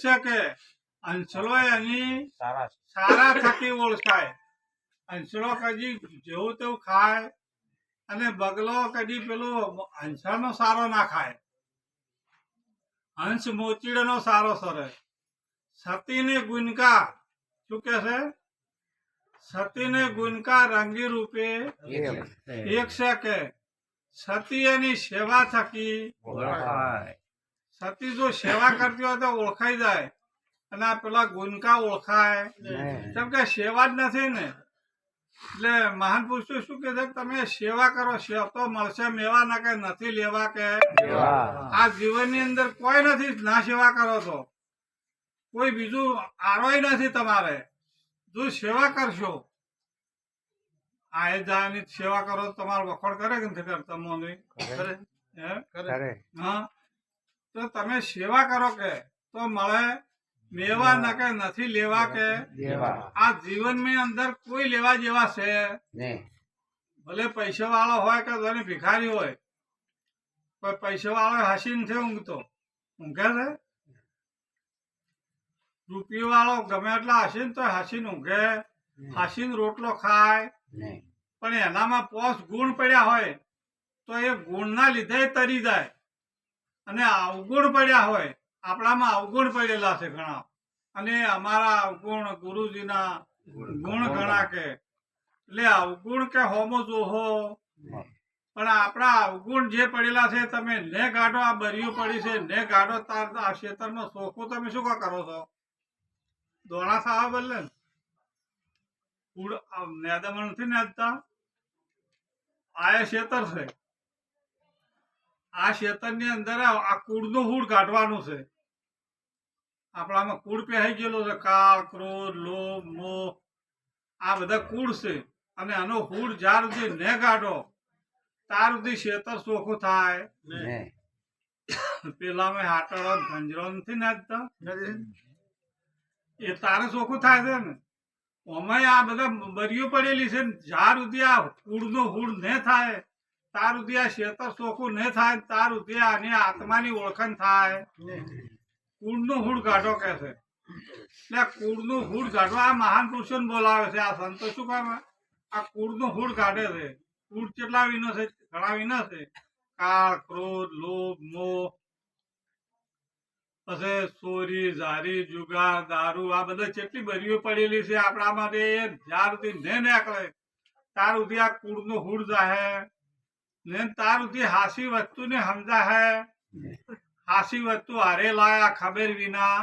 શકે અંશલો એની સારા થકી ઓળખાય. અંશલો કદી જેવું તેવું ખાય અને બગલો કદી પેલું હંસાનો સારો ના ખાય. હંસ મોચીડનો સારો સરે. સતીને ગુનકા શું કે છે? સતીને ગુનકા રંગી રૂપે એક છે કે સતી એની સેવા થકી સતી જો સેવા કરતી હોય તો ઓળખાઈ જાય અને આ પેલા ગુનકા ઓળખાય કેમ કે સેવા જ નથી ને. એટલે મહાન પુરુષો શું કે છે? તમે સેવા કરો તો મળશે મેવા ના કે નથી લેવા કે આ જીવનની અંદર કોઈ નથી ના સેવા કરો તો કોઈ બીજું આરોય નથી તમારે. જો સેવા કરશો આ જાની સેવા કરો તમારો વખોડ કરે કે નથી કરતા? મોની કરે. હા, તો તમે સેવા કરો કે તો મળે મેવા ના કે નથી લેવા કે આ જીવનની અંદર કોઈ લેવા જેવા છે ભલે પૈસા વાળો હોય કે ભલે ભિખારી હોય. કોઈ પૈસા વાળો હસી નથી ઊંઘતો, ઊંઘે છે. રૂપિયા વાળો ગમે એટલા હસીને તો હસીને ઊંઘે, હસીને રોટલો ખાય. પણ એનામાં 5 ગુણ પડ્યા હોય તો એ ગુણના લીધે તરી જાય. અને અવગુણ પડ્યા હોય, આપણામાં અવગુણ પડેલા છે ઘણા, અને અમારા અવગુણ ગુરુજીના ગુણ ઘણા કે એટલે અવગુણ કે હોમો જોહો. પણ આપણા અવગુણ જે પડેલા છે તમે ને ગાઢો આ બરિયું પડી છે ને ગાઢો તાર આ ખેતરમાં સોખો તમે શું કરો છો? દોણા ખાવા બદલે ને કુડ નેદામાં નથી નેદતા. આ ખેતર છે, આ ખેતરની અંદર આ કુડનું હૂડ કાઢવાનું છે. આપણામાં કુડ પહેરી ગયેલો છે, કાળ ક્રોધ લોભ મોહ આ બધા કુડ છે. અને આનો હૂડ જ્યાર સુધી ને કાઢો ત્યાર સુધી ખેતર ચોખ્ખું થાય. પેલા મેં હાટડો ગંજરો નથી નાખતા એ તારે ચોખ્ખું થાય છે ને. અમાય આ બધા બરિયું પડેલી છે, જ્યાર સુધી આ કુડનો હૂડ ને થાય ત્યાર સુધી આ ખેતર ચોખ્ખું ને થાય ત્યાર સુધી આની આત્માની ઓળખાણ થાય. કુળનું હૂડ કાઢો કે છે એટલે કુળનું હૂડ કાઢવા આ મહાન પુરુષોને બોલાવે છે. આ સંતો શું કામ આ કુળનું હૂડ કાઢે છે? કુળ કેટલા વિનો છે? ઘણા વિનો છે. કાળ ક્રોધ લોભ મોહ પછી ચોરી ઝારી જુગાર દારૂ આ બધા કેટલી બરીઓ પડેલી છે આપણા માટે. જ્યાર સુધી ને નીકળે ત્યાર સુધી આ કુળનું હૂડ જાહે ને ત્યાર સુધી હાસી વસ્તુ ને સમજાહે. હાસી વસ્તુ હારે લાયા ખબર વિના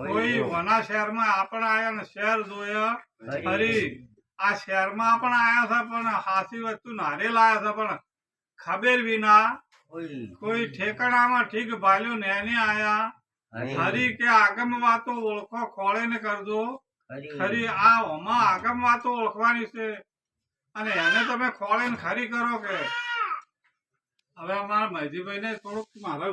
કોઈ વના શહેરમાં આપણે આયા ને શહેર જોયા ફરી આ શહેરમાં પણ આયા છે પણ હાસી વસ્તુ હારે લાયા છે પણ ખબર વિના કોઈ ઠેકાણામાં ઠીક ભાલ્યો ને આયા. ખરી કે આગમ વાતો ઓળખો ખોળે ને કરજો ખરી. આ ઓમાં આગમ વાતો ઓળખવાની છે અને એને તમે ખોળે ને ખરી કરો કે. હવે અમારા મહેજીભાઈ ને થોડુંક મારે